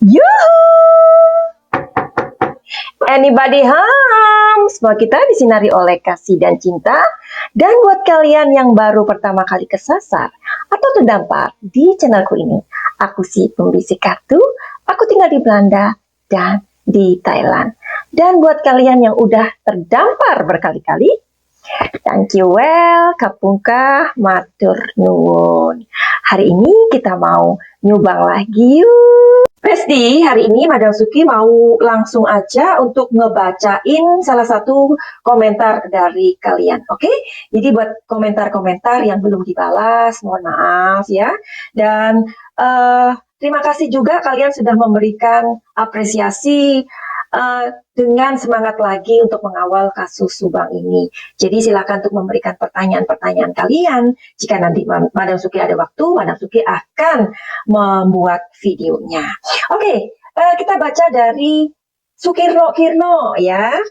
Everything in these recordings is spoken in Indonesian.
Yuhu! Anybody home? Semua kita disinari oleh kasih dan cinta. Dan buat kalian yang baru pertama kali kesasar atau terdampar di channelku ini, aku si pembisik kartu, aku tinggal di Belanda dan di Thailand. Dan buat kalian yang udah terdampar berkali-kali, thank you well, kapungkah, matur nuwun. Hari ini kita mau nyubang lagi yuk. Besti, hari ini Madam Suki mau langsung aja untuk ngebacain salah satu komentar dari kalian, oke? Jadi buat komentar-komentar yang belum dibalas, mohon maaf ya. Dan terima kasih juga kalian sudah memberikan apresiasi dengan semangat lagi untuk mengawal kasus Subang ini. Jadi silakan untuk memberikan pertanyaan-pertanyaan kalian. Jika nanti Madam Suki ada waktu, Madam Suki akan membuat videonya. Oke, kita baca dari Sukirno Kirno ya.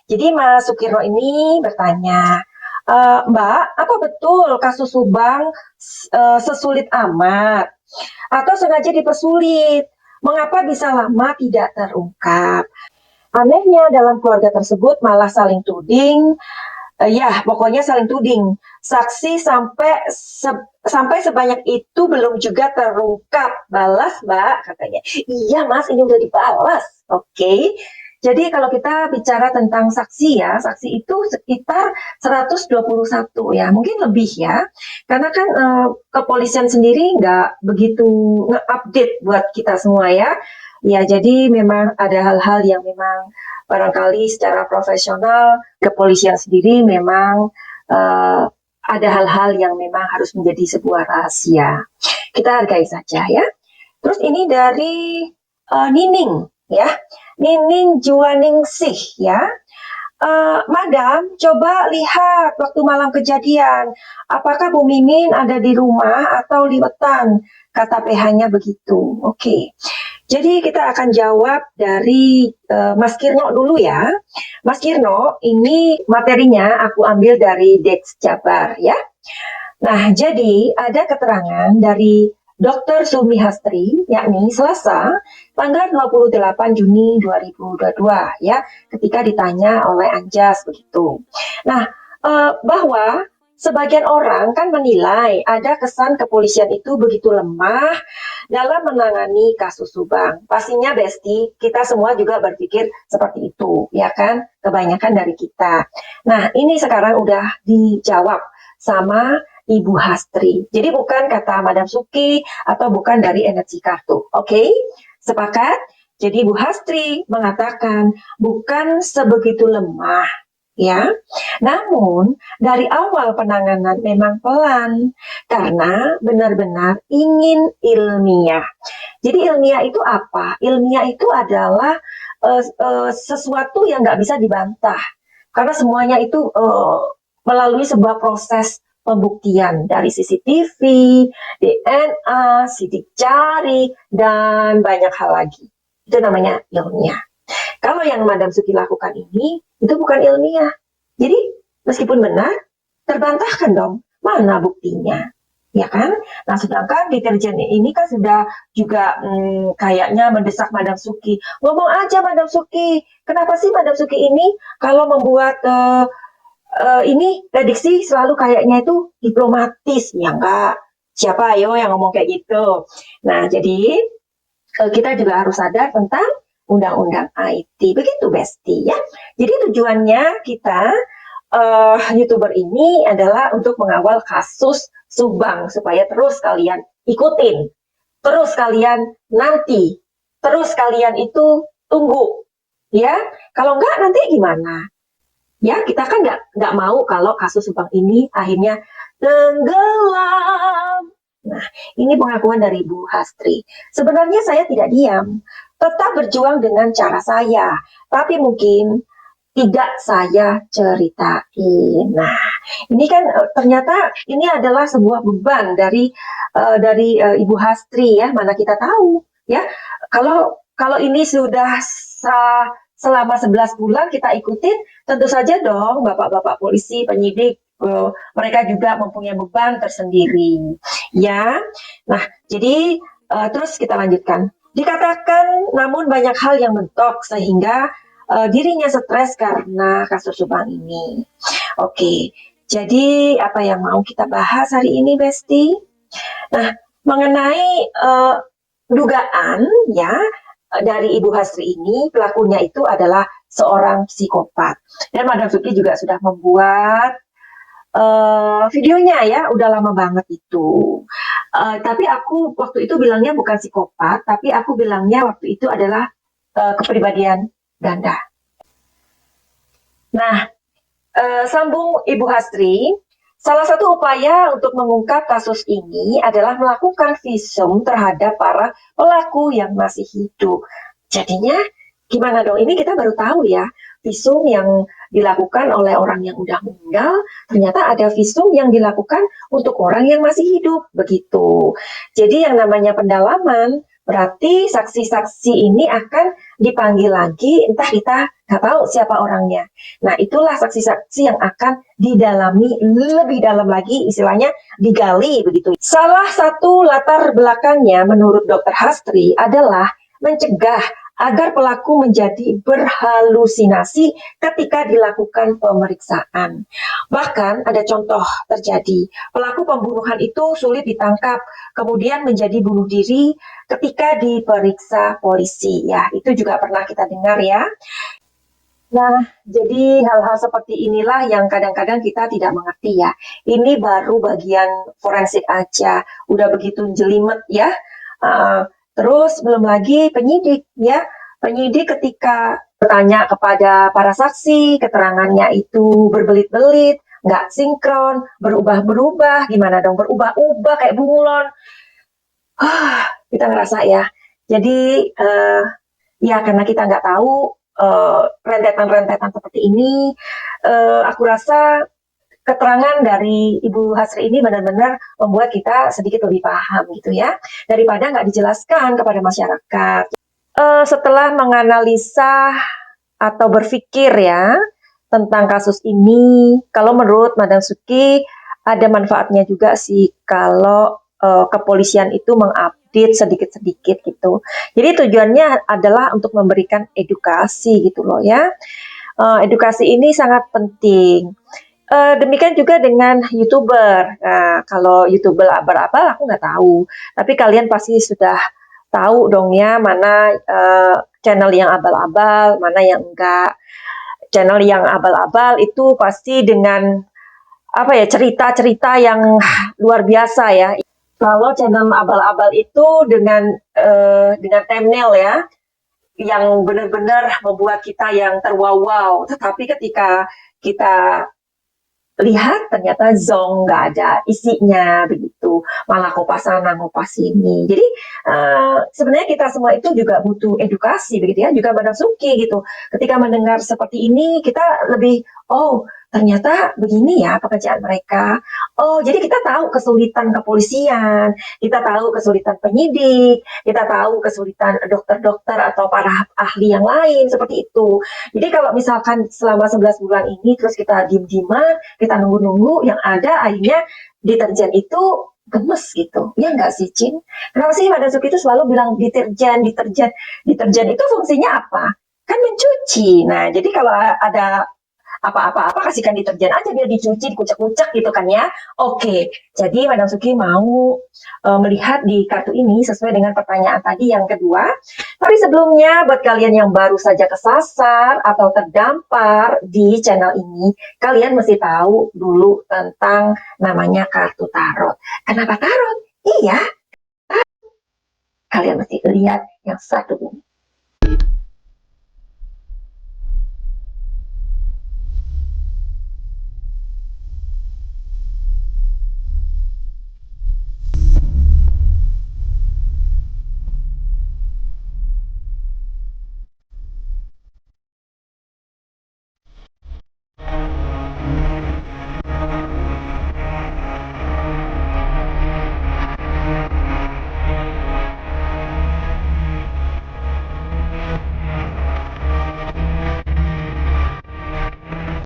Jadi Mas Sukirno ini bertanya, Mbak, apa betul kasus Subang sesulit amat? Atau sengaja dipersulit? Mengapa bisa lama tidak terungkap? Anehnya dalam keluarga tersebut malah saling tuding, ya pokoknya saling tuding. Saksi sampai sebanyak itu belum juga terungkap. Balas Mbak katanya. Iya Mas, ini udah dibalas. Oke. Jadi kalau kita bicara tentang saksi ya, saksi itu sekitar 121 ya, mungkin lebih ya. Karena kan kepolisian sendiri nggak begitu nge-update buat kita semua ya. Ya, jadi memang ada hal-hal yang memang barangkali secara profesional kepolisian sendiri memang ada hal-hal yang memang harus menjadi sebuah rahasia. Kita hargai saja ya. Terus ini dari Nining ya, Nining Juwaningsih ya. Madam, coba lihat waktu malam kejadian, apakah Bu Mimin ada di rumah atau liwetan? Kata PH-nya begitu. Oke. Jadi kita akan jawab dari Mas Kirno dulu ya. Mas Kirno, ini materinya aku ambil dari Dex Jabar ya. Nah, jadi ada keterangan dari Dr. Sumi Hastri, yakni Selasa, tanggal 28 Juni 2022 ya, ketika ditanya oleh Anjas begitu. Nah, bahwa sebagian orang kan menilai ada kesan kepolisian itu begitu lemah dalam menangani kasus Subang. Pastinya Besti, kita semua juga berpikir seperti itu, ya kan? Kebanyakan dari kita. Nah, ini sekarang udah dijawab sama Ibu Hastri. Jadi bukan kata Madam Suki atau bukan dari energi kartu. Oke? Sepakat? Jadi Bu Hastri mengatakan bukan sebegitu lemah ya. Namun dari awal penanganan memang pelan karena benar-benar ingin ilmiah. Jadi ilmiah itu apa? Ilmiah itu adalah sesuatu yang nggak bisa dibantah karena semuanya itu melalui sebuah proses pembuktian dari CCTV, DNA, sidik jari, dan banyak hal lagi. Itu namanya ilmiah. Kalau yang Madam Suki lakukan ini, itu bukan ilmiah. Jadi, meskipun benar, terbantahkan dong. Mana buktinya? Ya kan? Nah, sedangkan deterjen ini kan sudah juga kayaknya mendesak Madam Suki. Ngomong aja Madam Suki, kenapa sih Madam Suki ini kalau membuat ini prediksi selalu kayaknya itu diplomatis, ya enggak? Siapa ayo yang ngomong kayak gitu? Nah, jadi kita juga harus sadar tentang undang-undang IT. Begitu, Besti ya. Jadi tujuannya kita YouTuber ini adalah untuk mengawal kasus Subang supaya terus kalian ikutin, terus kalian nanti, terus kalian itu tunggu, ya. Kalau enggak nanti gimana? Ya, kita kan nggak mau kalau kasus Subang ini akhirnya tenggelam. Nah, ini pengakuan dari Bu Hastri. Sebenarnya saya tidak diam, tetap berjuang dengan cara saya, tapi mungkin tidak saya ceritain. Nah, ini kan ternyata ini adalah sebuah beban dari Ibu Hastri ya, mana kita tahu ya. Kalau ini sudah selama 11 bulan kita ikutin, tentu saja dong bapak-bapak polisi, penyidik, mereka juga mempunyai beban tersendiri. Ya, nah jadi terus kita lanjutkan. Dikatakan namun banyak hal yang mentok sehingga dirinya stres karena kasus Subang ini. Oke, jadi apa yang mau kita bahas hari ini, Besti? Nah, mengenai dugaan ya dari Ibu Hasri ini, pelakunya itu adalah seorang psikopat. Dan Madam Suki juga sudah membuat videonya ya, udah lama banget itu. Tapi aku waktu itu bilangnya bukan psikopat, tapi aku bilangnya waktu itu adalah kepribadian ganda. Nah, sambung Ibu Hasri, salah satu upaya untuk mengungkap kasus ini adalah melakukan visum terhadap para pelaku yang masih hidup. Jadinya gimana dong? Ini kita baru tahu ya, visum yang dilakukan oleh orang yang udah meninggal, ternyata ada visum yang dilakukan untuk orang yang masih hidup, begitu. Jadi yang namanya pendalaman, berarti saksi-saksi ini akan dipanggil lagi, entah kita nggak tahu siapa orangnya. Nah, itulah saksi-saksi yang akan didalami lebih dalam lagi, istilahnya digali begitu. Salah satu latar belakangnya menurut Dr. Hastri adalah mencegah agar pelaku menjadi berhalusinasi ketika dilakukan pemeriksaan. Bahkan ada contoh terjadi, pelaku pembunuhan itu sulit ditangkap, kemudian menjadi bunuh diri ketika diperiksa polisi. Ya, itu juga pernah kita dengar ya. Nah, jadi hal-hal seperti inilah yang kadang-kadang kita tidak mengerti ya. Ini baru bagian forensik aja, udah begitu jelimet ya. Terus belum lagi penyidik ya. Penyidik ketika bertanya kepada para saksi, keterangannya itu berbelit-belit, nggak sinkron, berubah-berubah, gimana dong, berubah-ubah kayak bunglon. Kita ngerasa ya. Jadi ya karena kita nggak tahu rentetan-rentetan seperti ini, aku rasa keterangan dari Ibu Hasri ini benar-benar membuat kita sedikit lebih paham gitu ya, daripada nggak dijelaskan kepada masyarakat. Setelah menganalisa atau berpikir ya tentang kasus ini, kalau menurut Madam Suki ada manfaatnya juga sih kalau kepolisian itu mengupdate sedikit-sedikit gitu. Jadi tujuannya adalah untuk memberikan edukasi gitu loh ya. Edukasi ini sangat penting. Demikian juga dengan YouTuber. Nah, kalau YouTuber abal-abal aku nggak tahu, tapi kalian pasti sudah tahu dong ya mana channel yang abal-abal, mana yang enggak. Channel yang abal-abal itu pasti dengan apa ya, cerita-cerita yang luar biasa ya. Kalau channel abal-abal itu dengan thumbnail ya, yang benar-benar membuat kita yang terwow-wow. Tetapi ketika kita lihat ternyata zong, nggak ada isinya begitu, malah kopas sana kopas sini. Jadi sebenarnya kita semua itu juga butuh edukasi begitu ya, juga Mbak Suki gitu. Ketika mendengar seperti ini kita lebih ternyata begini ya pekerjaan mereka. Jadi kita tahu kesulitan kepolisian, kita tahu kesulitan penyidik, kita tahu kesulitan dokter-dokter atau para ahli yang lain seperti itu. Jadi kalau misalkan selama 11 bulan ini terus kita diem-dieman, kita nunggu-nunggu, yang ada akhirnya deterjen itu gemes gitu. Ya nggak sih, Cin? Kenapa sih Mbak Suki itu selalu bilang deterjen, deterjen? Deterjen itu fungsinya apa? Kan mencuci. Nah, jadi kalau ada apa-apa kasihkan deterjen aja biar dicuci, dikucek-kucek gitu kan ya. Oke, jadi Madam Suki mau melihat di kartu ini sesuai dengan pertanyaan tadi yang kedua. Tapi sebelumnya buat kalian yang baru saja kesasar atau terdampar di channel ini, kalian mesti tahu dulu tentang namanya kartu tarot. Kenapa tarot? Iya, kalian mesti lihat yang satu ini.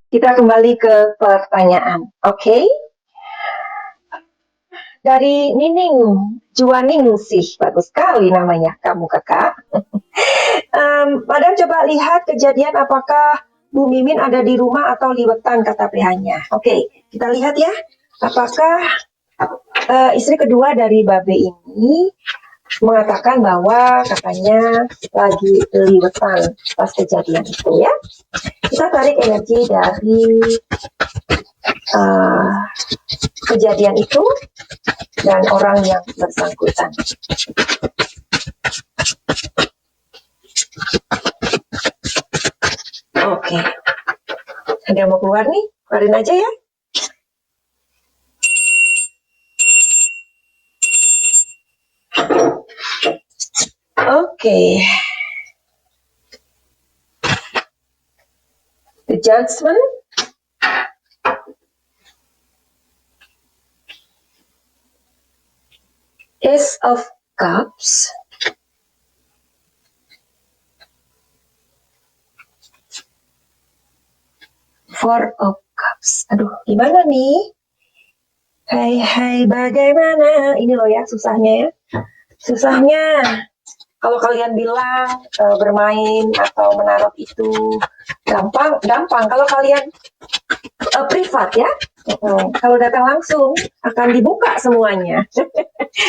Kita kembali ke pertanyaan, oke? dari Nining Juaning sih, bagus sekali namanya kamu kakak. Madam coba lihat kejadian apakah Bu Mimin ada di rumah atau liwetan kata PH-nya. Oke, kita lihat ya. Apakah istri kedua dari Babe ini mengatakan bahwa katanya lagi liwetan pas kejadian itu ya. Kita tarik energi dari kejadian itu dan orang yang bersangkutan. Oke, ada mau keluar nih, keluarin aja ya. Oke. The Judgment. Ace of Cups. Four of Cups. Aduh, gimana nih? Hai, bagaimana? Ini loh ya susahnya ya. Susahnya kalau kalian bilang bermain atau menarot itu gampang. Kalau kalian privat ya, kalau datang langsung akan dibuka semuanya.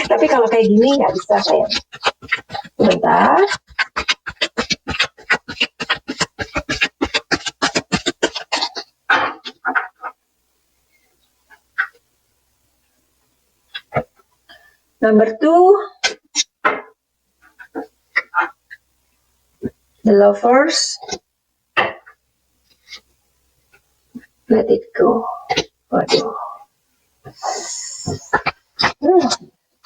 Tapi kalau kayak gini nggak bisa sayang. Sebentar. Number 2, the Lovers. Let it go. Waduh.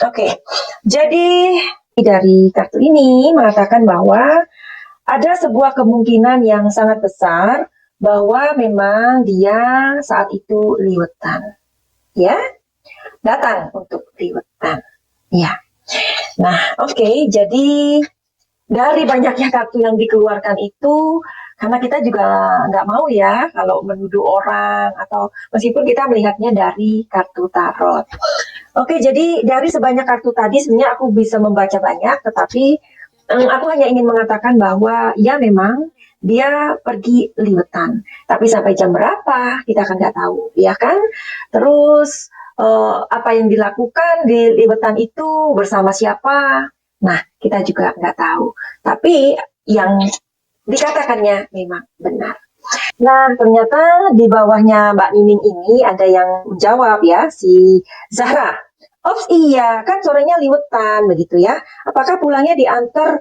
Oke. Jadi dari kartu ini mengatakan bahwa ada sebuah kemungkinan yang sangat besar bahwa memang dia saat itu liwetan. Ya. Datang untuk liwetan. Ya. Nah, oke. Jadi dari banyaknya kartu yang dikeluarkan itu, karena kita juga nggak mau ya kalau menuduh orang atau meskipun kita melihatnya dari kartu tarot. Oke, jadi dari sebanyak kartu tadi sebenarnya aku bisa membaca banyak, tetapi aku hanya ingin mengatakan bahwa ya memang dia pergi liwetan. Tapi sampai jam berapa kita kan nggak tahu, ya kan? Terus apa yang dilakukan di liwetan itu bersama siapa? Nah, kita juga nggak tahu. Tapi yang dikatakannya memang benar. Nah, ternyata di bawahnya Mbak Nining ini ada yang menjawab ya, si Zahra. Oh iya, kan sorenya liwetan begitu ya. Apakah pulangnya diantar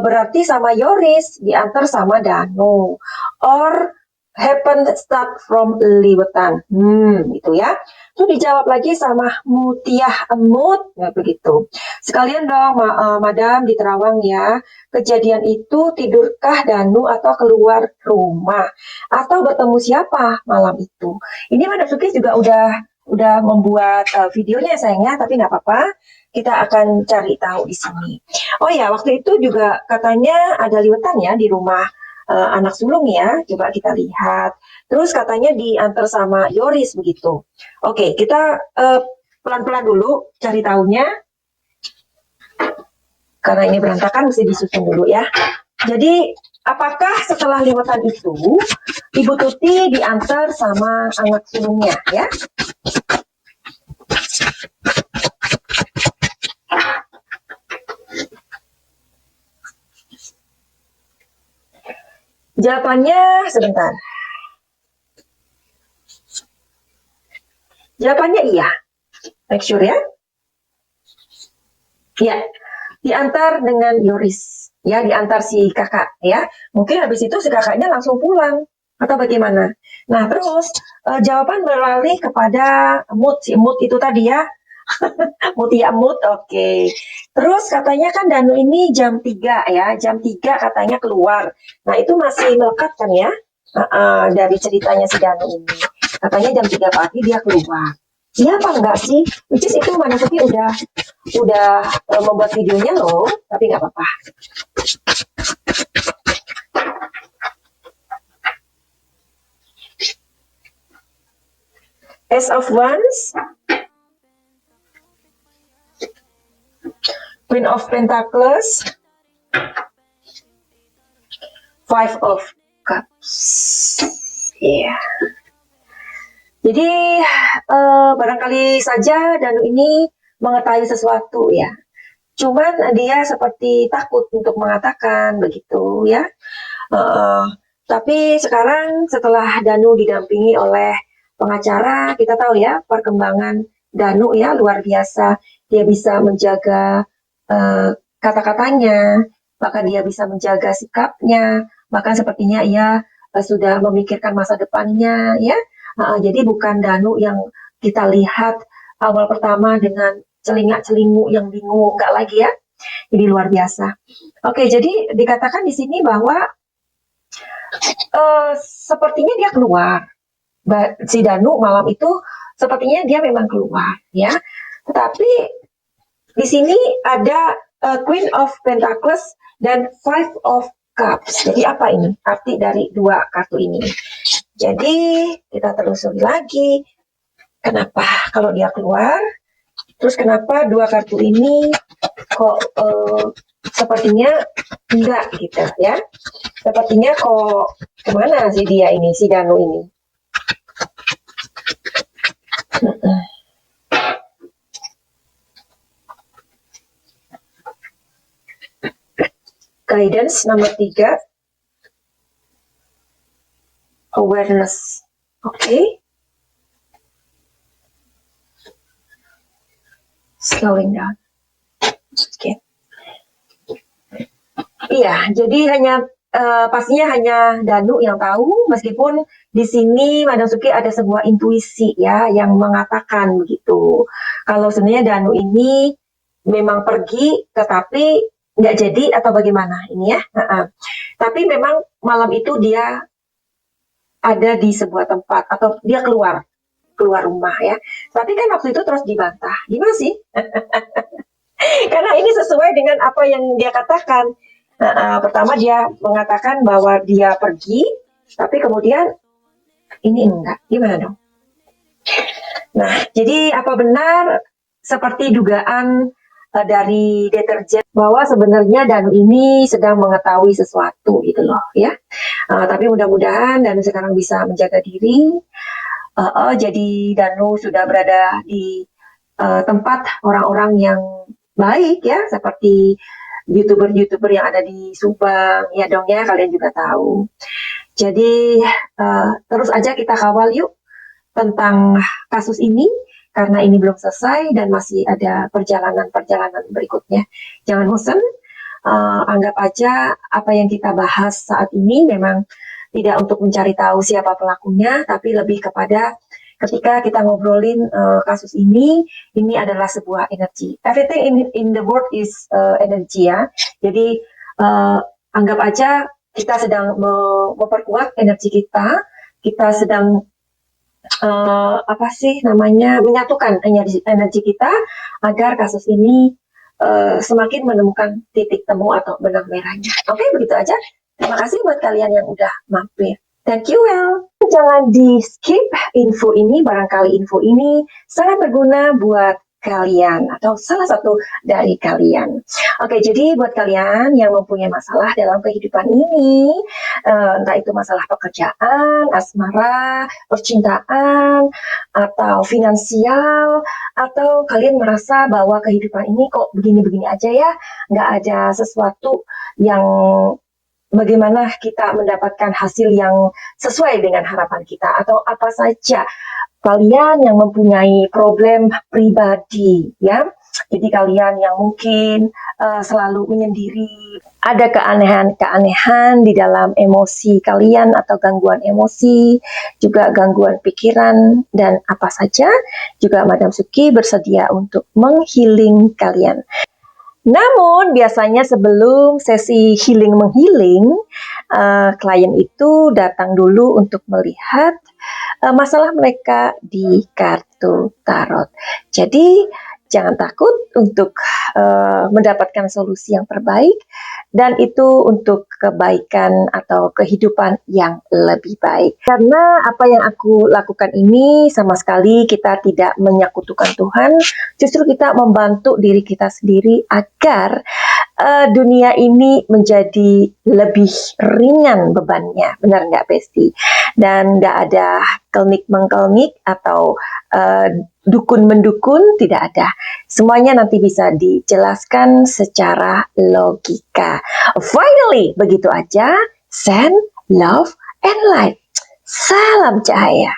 berarti sama Yoris, diantar sama Danu? Or happen start from liwetan? Gitu ya. Itu dijawab lagi sama Mutiah Emut, ya begitu. Sekalian dong, Madam di Terawang ya. Kejadian itu tidurkah Danu atau keluar rumah? Atau bertemu siapa malam itu? Ini Madam Suki juga udah membuat videonya sayangnya, tapi nggak apa-apa. Kita akan cari tahu di sini. Oh ya, waktu itu juga katanya ada liwetan ya di rumah anak sulung ya. Coba kita lihat. Terus katanya diantar sama Yoris begitu. Oke, kita pelan-pelan dulu cari tahunya. Karena ini berantakan mesti disusun dulu ya. Jadi apakah setelah liwetan itu Ibu Tuti diantar sama anak sulungnya ya? Jawabannya sebentar. Jawabannya iya. Make sure ya. Ya, diantar dengan Yoris. Ya, diantar si kakak ya. Mungkin habis itu si kakaknya langsung pulang atau bagaimana. Nah, terus jawaban beralih kepada Mut. Si Mut itu tadi ya. Mutia Mut, oke. Terus katanya kan Danu ini jam 3 ya. Jam 3 katanya keluar. Nah, itu masih melekat kan ya. Dari ceritanya si Danu ini. Katanya jam 3 pagi dia keluar. Iya apa enggak sih? Which is itu Mana Suki udah membuat videonya loh, tapi nggak apa-apa. Ace of Wands. Queen of Pentacles, Five of Cups. Iya. Jadi barangkali saja Danu ini mengetahui sesuatu ya. Cuman dia seperti takut untuk mengatakan begitu ya. Tapi sekarang setelah Danu didampingi oleh pengacara, kita tahu ya perkembangan Danu ya luar biasa. Dia bisa menjaga kata-katanya, bahkan dia bisa menjaga sikapnya, bahkan sepertinya ia sudah memikirkan masa depannya ya. Jadi bukan Danu yang kita lihat awal pertama dengan celingak-celinguk yang bingung, enggak lagi ya. Jadi luar biasa. Oke, jadi dikatakan di sini bahwa sepertinya dia keluar. Si Danu malam itu sepertinya dia memang keluar ya. Tetapi di sini ada Queen of Pentacles dan Five of Cups. Jadi apa ini arti dari dua kartu ini? Jadi kita telusuri lagi. Kenapa kalau dia keluar? Terus kenapa dua kartu ini kok sepertinya enggak gitu ya? Sepertinya kok kemana sih dia ini, si Danu ini? Guidance nomor 3, awareness. Oke. Slowing down. Oke. Iya, jadi pastinya hanya Danu yang tahu, meskipun di sini Madam Suki ada sebuah intuisi ya yang mengatakan begitu. Kalau sebenarnya Danu ini memang pergi, tetapi nggak jadi atau bagaimana ini ya. Tapi memang malam itu dia ada di sebuah tempat atau dia keluar rumah ya. Tapi kan waktu itu terus dibantah. Gimana sih? Karena ini sesuai dengan apa yang dia katakan. Pertama dia mengatakan bahwa dia pergi, tapi kemudian ini enggak. Gimana dong? Nah, jadi apa benar seperti dugaan dari deterjen bahwa sebenarnya Danu ini sedang mengetahui sesuatu gitu loh ya. Tapi mudah-mudahan Danu sekarang bisa menjaga diri. Jadi Danu sudah berada di tempat orang-orang yang baik ya, seperti YouTuber-YouTuber yang ada di Subang ya dong ya, kalian juga tahu. Jadi terus aja kita kawal yuk tentang kasus ini, karena ini belum selesai dan masih ada perjalanan-perjalanan berikutnya. Jangan bosan, anggap aja apa yang kita bahas saat ini memang tidak untuk mencari tahu siapa pelakunya, tapi lebih kepada ketika kita ngobrolin kasus ini adalah sebuah energi. Everything in the world is energy ya. Jadi anggap aja kita sedang memperkuat energi kita, kita sedang menyatukan energi kita agar kasus ini semakin menemukan titik temu atau benang merahnya. Oke, begitu aja. Terima kasih buat kalian yang udah mampir. Thank you well. Jangan di skip info ini, barangkali info ini sangat berguna buat kalian atau salah satu dari kalian. Oke, jadi buat kalian yang mempunyai masalah dalam kehidupan ini, entah itu masalah pekerjaan, asmara, percintaan, atau finansial, atau kalian merasa bahwa kehidupan ini kok begini-begini aja ya, nggak ada sesuatu yang bagaimana kita mendapatkan hasil yang sesuai dengan harapan kita, atau apa saja kalian yang mempunyai problem pribadi ya. Jadi kalian yang mungkin selalu menyendiri, ada keanehan-keanehan di dalam emosi kalian atau gangguan emosi, juga gangguan pikiran dan apa saja, juga Madam Suki bersedia untuk menghealing kalian. Namun biasanya sebelum sesi healing menghealing, klien itu datang dulu untuk melihat masalah mereka di kartu tarot. Jadi Jangan takut untuk mendapatkan solusi yang terbaik, dan itu untuk kebaikan atau kehidupan yang lebih baik. Karena apa yang aku lakukan ini sama sekali kita tidak menyekutukan Tuhan, justru kita membantu diri kita sendiri agar dunia ini menjadi lebih ringan bebannya, benar nggak Besti? Dan nggak ada kelnik-mengkelnik atau dukun-mendukun, tidak ada. Semuanya nanti bisa dijelaskan secara logika. Finally, begitu aja. Send, love, and light. Salam cahaya.